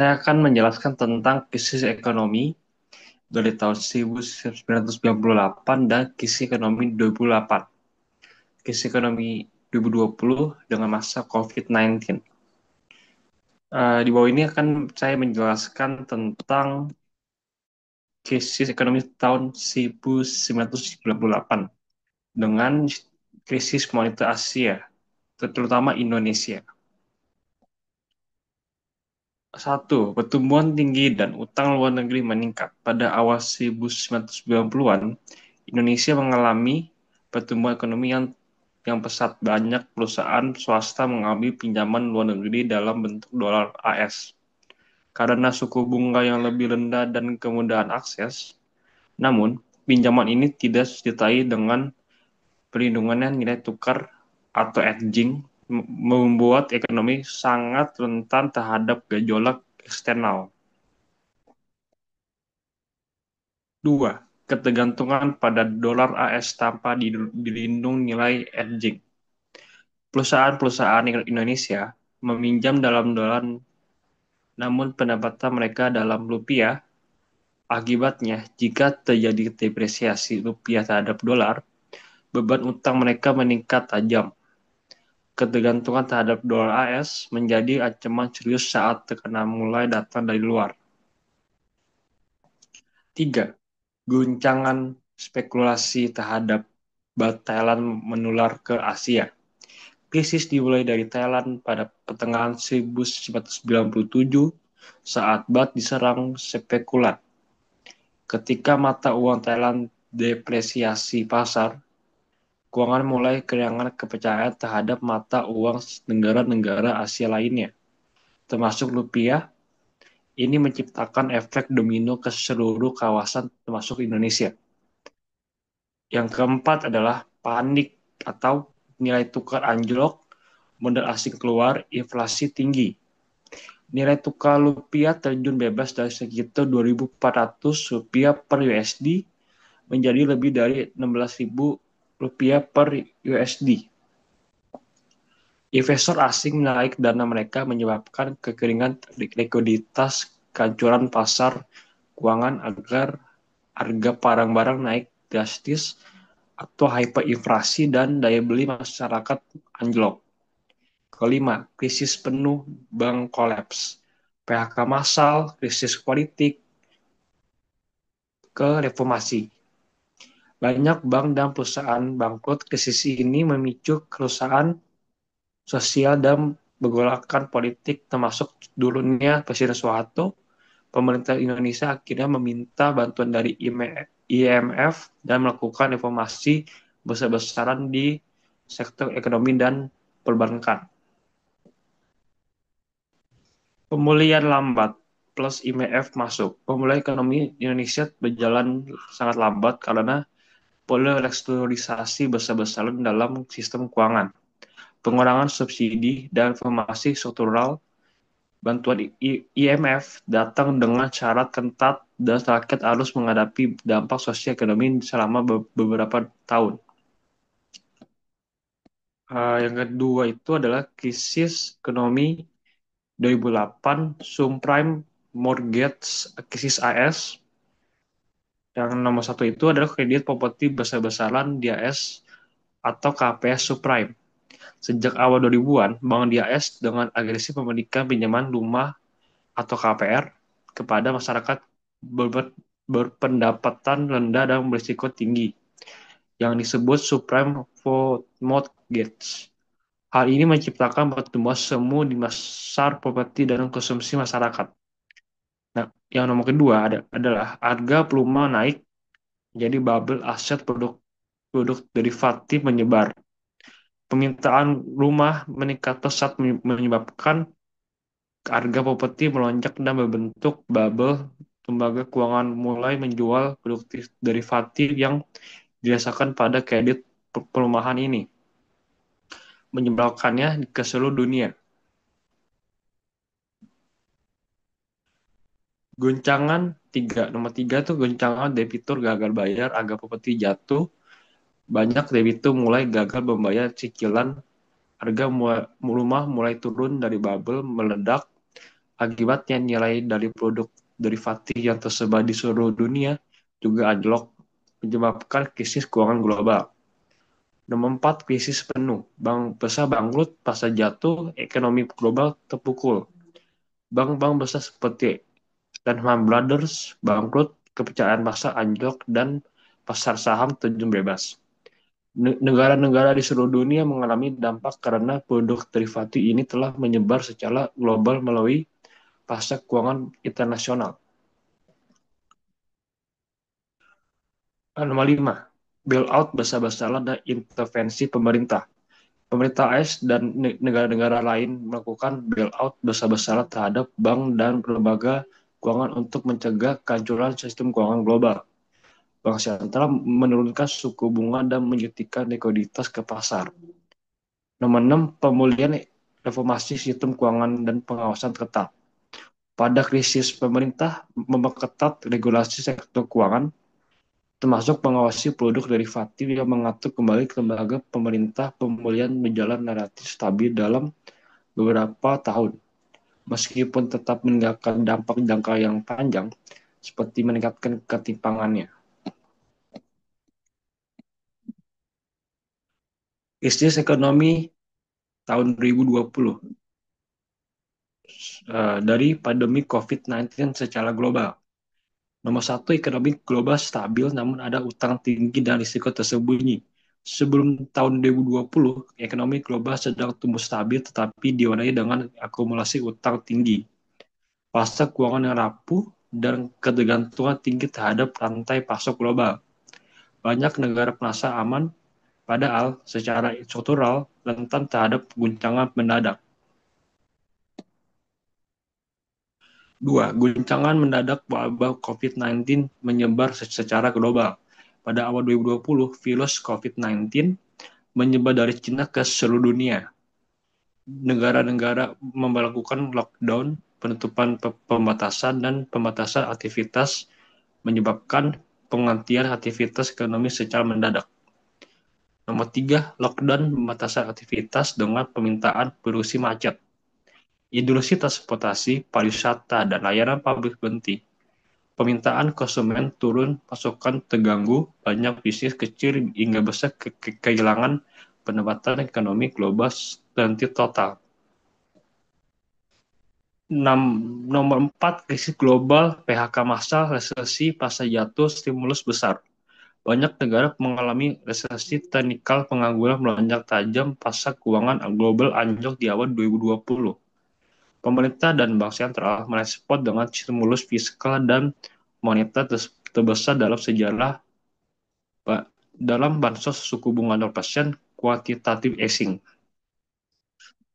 Saya akan menjelaskan tentang krisis ekonomi dari tahun 1998 dan krisis ekonomi 2008, krisis ekonomi 2020 dengan masa COVID-19. Di bawah ini akan saya menjelaskan tentang krisis ekonomi tahun 1998 dengan krisis moneter Asia, terutama Indonesia. Satu, pertumbuhan tinggi dan utang luar negeri meningkat. Pada awal 1990-an, Indonesia mengalami pertumbuhan ekonomi yang pesat. Banyak perusahaan swasta mengambil pinjaman luar negeri dalam bentuk dolar AS. Karena suku bunga yang lebih rendah dan kemudahan akses, namun pinjaman ini tidak disertai dengan perlindungan nilai tukar atau hedging, membuat ekonomi sangat rentan terhadap gejolak eksternal. Dua, ketergantungan pada dolar AS tanpa dilindung nilai hedging. Perusahaan-perusahaan Indonesia meminjam dalam dolar, namun pendapatan mereka dalam rupiah. Akibatnya, jika terjadi depresiasi rupiah terhadap dolar, beban utang mereka meningkat tajam. Ketergantungan terhadap dolar AS menjadi ancaman serius saat tekanan mulai datang dari luar. Tiga, guncangan spekulasi terhadap Thailand menular ke Asia. Krisis dimulai dari Thailand pada pertengahan 1997 saat baht diserang spekulan. Ketika mata uang Thailand depresiasi pasar, keuangan mulai kehilangan kepercayaan terhadap mata uang negara-negara Asia lainnya, termasuk rupiah. Ini menciptakan efek domino ke seluruh kawasan termasuk Indonesia. Yang keempat adalah panik atau nilai tukar anjlok, modal asing keluar, inflasi tinggi. Nilai tukar rupiah terjun bebas dari sekitar 2.400 rupiah per USD menjadi lebih dari 16.000 rupiah per USD. Investor asing menarik dana mereka menyebabkan kekeringan likuiditas, kehancuran pasar keuangan agar harga barang-barang naik drastis atau hyperinflasi dan daya beli masyarakat anjlok. Kelima, krisis penuh bank kolaps, PHK massal, krisis politik, ke reformasi. Banyak bank dan perusahaan bangkrut. Krisis ini memicu kerusakan sosial dan pergolakan politik termasuk turunnya Presiden Soeharto. Pemerintah Indonesia akhirnya meminta bantuan dari IMF dan melakukan reformasi besar-besaran di sektor ekonomi dan perbankan. Pemulihan lambat plus IMF masuk. Pemulihan ekonomi Indonesia berjalan sangat lambat karena pola restrukturisasi besar-besaran dalam sistem keuangan, pengurangan subsidi, dan reformasi struktural. Bantuan IMF datang dengan syarat ketat dan rakyat harus menghadapi dampak sosial ekonomi selama beberapa tahun. Yang kedua itu adalah krisis ekonomi 2008, subprime mortgage krisis AS. Yang nomor satu itu adalah kredit properti besar-besaran di AS atau KPS subprime. Sejak awal 2000-an, Bank di AS dengan agresif memberikan pinjaman rumah atau KPR kepada masyarakat berpendapatan rendah dan berisiko tinggi, yang disebut subprime mortgage. Hal ini menciptakan pertumbuhan semu di pasar properti dan konsumsi masyarakat. Nah, yang nomor kedua adalah harga peluang naik, jadi bubble aset produk derivatif menyebar. Permintaan rumah meningkat pesat menyebabkan harga properti melonjak dan berbentuk bubble. Lembaga keuangan mulai menjual produk derivatif yang didasarkan pada kredit perumahan ini, menyebarkannya ke seluruh dunia. Goncangan nomor tiga tuh goncangan debitur gagal bayar, harga properti jatuh, banyak debitur mulai gagal membayar cicilan, harga rumah mulai turun dari bubble meledak, Akibatnya nilai dari produk derivatif yang tersebar di seluruh dunia juga anjlok, menyebabkan krisis keuangan global. Nomor 4, krisis penuh. Bank besar bangkrut, pasar jatuh, ekonomi global terpukul. Bank-bank besar seperti Lehman Brothers bangkrut, kepercayaan pasar anjlok, dan pasar saham terjun bebas. Negara-negara di seluruh dunia mengalami dampak karena produk derivatif ini telah menyebar secara global melalui pasar keuangan internasional. Nomor 5, bailout besar-besaran dan intervensi pemerintah. Pemerintah AS dan negara-negara lain melakukan bailout besar-besaran terhadap bank dan lembaga keuangan untuk mencegah kehancuran sistem keuangan global. Bank sentral menurunkan suku bunga dan menyuntikkan likuiditas ke pasar. Nomor 6, pemulihan reformasi sistem keuangan dan pengawasan ketat. Pada krisis, pemerintah memperketat regulasi sektor keuangan, termasuk mengawasi produk derivatif yang mengatur kembali ke lembaga pemerintah. Pemulihan berjalan relatif stabil dalam beberapa tahun, meskipun tetap meninggalkan dampak jangka yang panjang, seperti meningkatkan ketimpangannya. Krisis ekonomi tahun 2020 dari pandemi COVID-19 secara global. Nomor satu, ekonomi global stabil, namun ada utang tinggi dan risiko tersembunyi. Sebelum tahun 2020, ekonomi global sedang tumbuh stabil, tetapi diwarnai dengan akumulasi utang tinggi, pasar keuangan yang rapuh, dan ketergantungan tinggi terhadap rantai pasok global. Banyak negara merasa aman, padahal secara struktural rentan terhadap guncangan mendadak. Dua, guncangan mendadak wabah COVID-19 menyebar secara global. Pada awal 2020, virus COVID-19 menyebar dari China ke seluruh dunia. Negara-negara melakukan lockdown, penutupan pembatasan, dan pembatasan aktivitas menyebabkan penghentian aktivitas ekonomi secara mendadak. Nomor 3, lockdown pembatasan aktivitas dengan permintaan produksi macet. Industri transportasi, pariwisata, dan layanan publik berhenti. Permintaan konsumen turun, pasokan terganggu, banyak bisnis kecil hingga besar kehilangan pendapatan, ekonomi global terhenti total. Nomor 4, krisis global, PHK massal, resesi, pasar jatuh, stimulus besar. Banyak negara mengalami resesi teknikal, pengangguran melonjak tajam, pasar keuangan global anjlok di awal 2020. Pemerintah dan bank sentral merespon dengan stimulus fiskal dan moneter terbesar dalam sejarah dalam bansos suku bunga 0%, quantitative easing.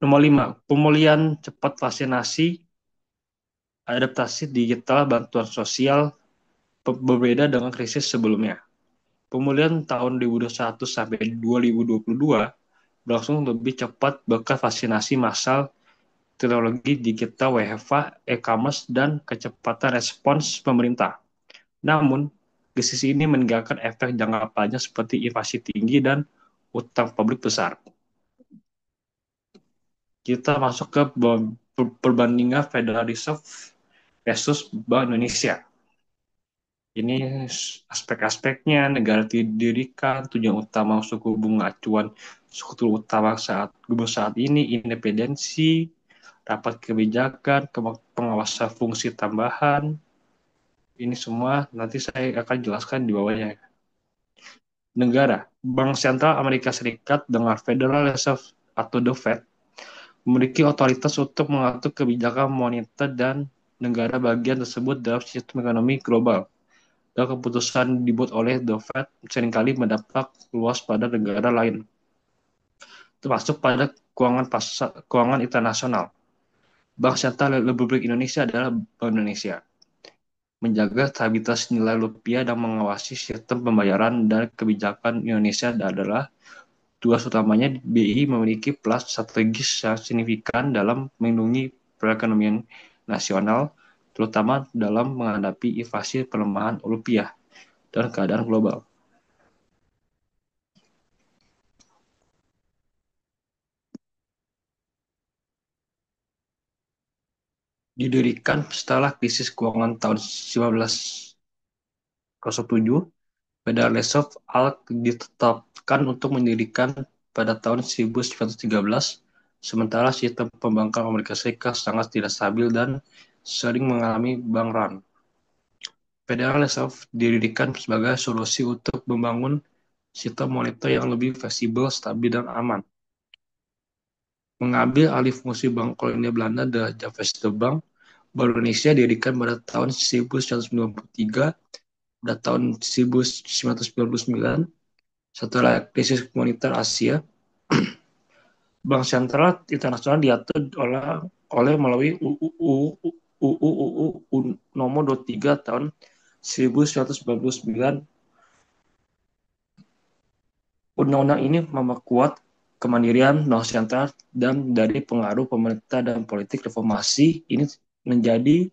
Nomor 5, pemulihan cepat vaksinasi, adaptasi digital, bantuan sosial berbeda dengan krisis sebelumnya. Pemulihan tahun 2021 sampai 2022 berlangsung lebih cepat berkat vaksinasi massal, teknologi digital, WFH, e-commerce, dan kecepatan respons pemerintah. Namun, krisis ini meninggalkan efek jangka panjang seperti inflasi tinggi dan utang publik besar. Kita masuk ke perbandingan Federal Reserve versus Bank Indonesia. Ini aspek-aspeknya, negara didirikan, tujuan utama suku bunga acuan, struktur utama saat ini, independensi, rapat kebijakan, pengawasan fungsi tambahan. Ini semua nanti saya akan jelaskan di bawahnya. Negara, Bank Sentral Amerika Serikat dengan Federal Reserve atau The Fed memiliki otoritas untuk mengatur kebijakan moneter dan negara bagian tersebut dalam sistem ekonomi global. Dan keputusan dibuat oleh The Fed seringkali berdampak luas pada negara lain, termasuk pada keuangan internasional. Bank Sentral Republik Indonesia adalah Bank Indonesia, menjaga stabilitas nilai rupiah dan mengawasi sistem pembayaran dan kebijakan Indonesia adalah tugas utamanya. BI memiliki peran strategis yang signifikan dalam melindungi perekonomian nasional, terutama dalam menghadapi inflasi, pelemahan rupiah, dan keadaan global. didirikan setelah krisis keuangan tahun 1907. Federal Reserve Act ditetapkan untuk mendirikan pada tahun 1913, sementara sistem pembankkan Amerika Serikat sangat tidak stabil dan sering mengalami bank run. Federal Reserve didirikan sebagai solusi untuk membangun sistem moneter yang lebih fleksibel, stabil, dan aman. Mengambil alih fungsi bank kolonial Belanda, The Javasche Bank, Bank Indonesia didirikan pada tahun 1993. Pada tahun 1999, setelah krisis moneter Asia, Bank Sentral Internasional diatur oleh melalui UU nomor 23 tahun 1999. Undang-undang ini memperkuat kemandirian bank sentral dan dari pengaruh pemerintah dan politik reformasi ini menjadi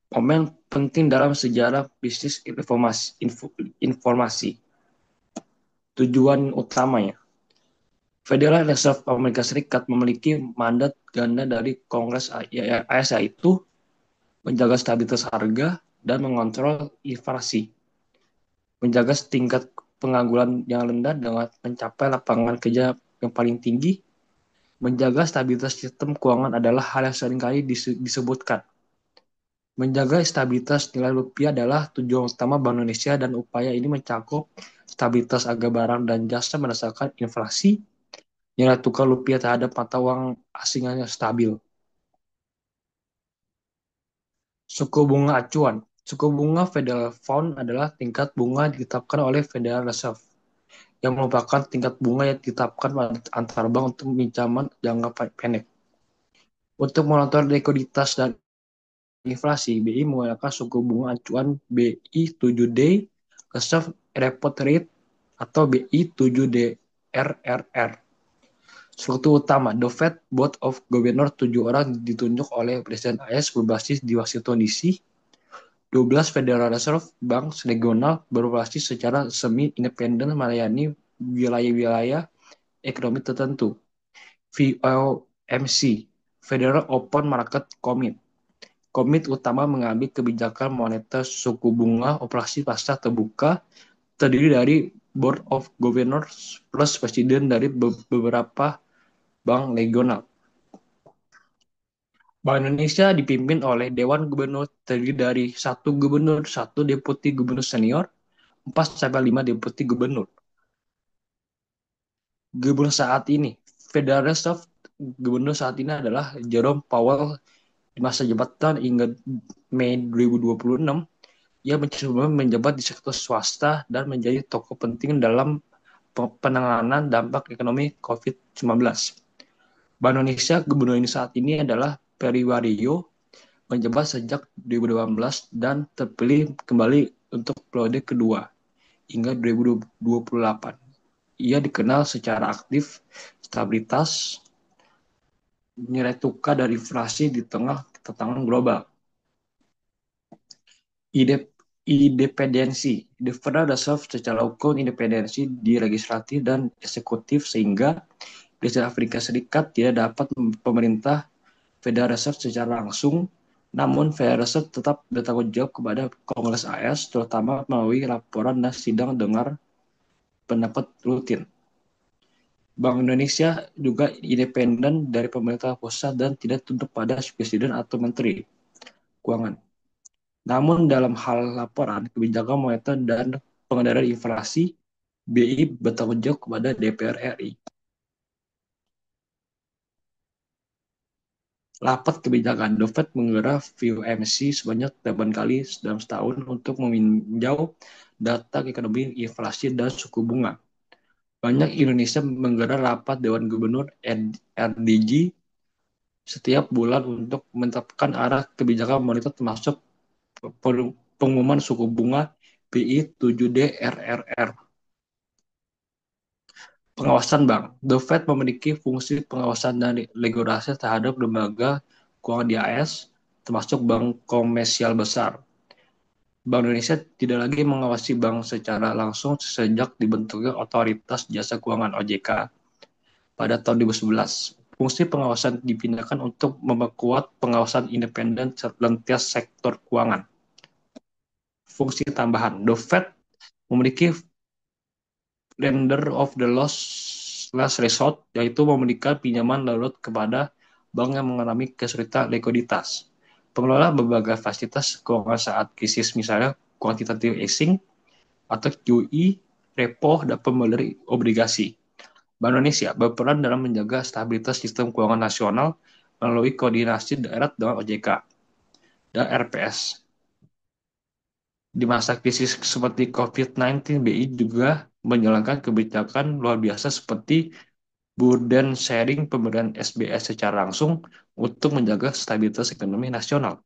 momen penting dalam sejarah bisnis informasi. Tujuan utamanya, Federal Reserve Amerika Serikat memiliki mandat ganda dari Kongres AS, yaitu menjaga stabilitas harga dan mengontrol inflasi, menjaga tingkat pengangguran yang rendah dengan mencapai lapangan kerja yang paling tinggi, menjaga stabilitas sistem keuangan adalah hal yang seringkali disebutkan. Menjaga stabilitas nilai rupiah adalah tujuan utama Bank Indonesia dan upaya ini mencakup stabilitas harga barang dan jasa berdasarkan inflasi, nilai tukar rupiah terhadap mata uang asing yang stabil. Suku bunga acuan. Suku bunga Federal Fund adalah tingkat bunga yang ditetapkan oleh Federal Reserve, yang merupakan tingkat bunga yang ditetapkan antar bank untuk pinjaman jangka pendek. Untuk memonitor likuiditas dan inflasi, BI menggunakan suku bunga acuan BI 7D Reserve Repo Rate atau BI 7D RRR. Struktur utama, The Fed Board of Governors 7 orang ditunjuk oleh Presiden AS berbasis di Washington DC. 12 Federal Reserve Bank regional beroperasi secara semi-independen melayani wilayah-wilayah ekonomi tertentu. FOMC, Federal Open Market Committee. Komite utama mengambil kebijakan moneter suku bunga operasi pasar terbuka, terdiri dari Board of Governors plus presiden dari beberapa bank regional. Bank Indonesia dipimpin oleh Dewan Gubernur, terdiri dari 1 gubernur, 1 deputi gubernur senior, 4-5 deputi gubernur. Gubernur saat ini, Federal Reserve Gubernur saat ini adalah Jerome Powell. Di masa jabatan hingga Mei 2026, ia sebelumnya menjabat di sektor swasta dan menjadi tokoh penting dalam penanganan dampak ekonomi COVID-19. Bank Indonesia Gubernur ini saat ini adalah Peri Warjio, menjabat sejak 2018 dan terpilih kembali untuk periode kedua hingga 2028. Ia dikenal secara aktif, stabilitas, nilai tukar dan inflasi di tengah tantangan global. Independensi. The Federal Reserve secara hukum independensi di legislatif dan eksekutif sehingga Presiden Afrika Serikat tidak dapat pemerintah Federal Reserve secara langsung, namun Federal Reserve tetap bertanggung jawab kepada Kongres AS, terutama melalui laporan dan sidang dengar pendapat rutin. Bank Indonesia juga independen dari pemerintah pusat dan tidak tunduk pada presiden atau menteri keuangan. Namun dalam hal laporan kebijakan moneter dan pengendalian inflasi, BI bertanggung jawab kepada DPR RI. Rapat kebijakan, The Fed menggelar FOMC sebanyak 8 kali dalam setahun untuk meninjau data ekonomi, inflasi, dan suku bunga. Banyak Indonesia menggelar rapat Dewan Gubernur RDG setiap bulan untuk menetapkan arah kebijakan moneter termasuk pengumuman suku bunga BI 7D RRR. Pengawasan bank. The Fed memiliki fungsi pengawasan dan regulasi terhadap lembaga keuangan di AS, termasuk bank komersial besar. Bank Indonesia tidak lagi mengawasi bank secara langsung sejak dibentuknya Otoritas Jasa Keuangan (OJK) pada tahun 2011. Fungsi pengawasan dipindahkan untuk memperkuat pengawasan independen lintas sektor keuangan. Fungsi tambahan, The Fed memiliki lender of the last resort, yaitu memberikan pinjaman darurat kepada bank yang mengalami kesulitan likuiditas. Pengelola berbagai fasilitas keuangan saat krisis, misalnya quantitative easing atau QE, repo, dan pembelian obligasi. Bank Indonesia berperan dalam menjaga stabilitas sistem keuangan nasional melalui koordinasi daerah dengan OJK dan RPS. Di masa krisis seperti COVID-19, BI juga menjalankan kebijakan luar biasa seperti burden sharing pemberian SBS secara langsung untuk menjaga stabilitas ekonomi nasional.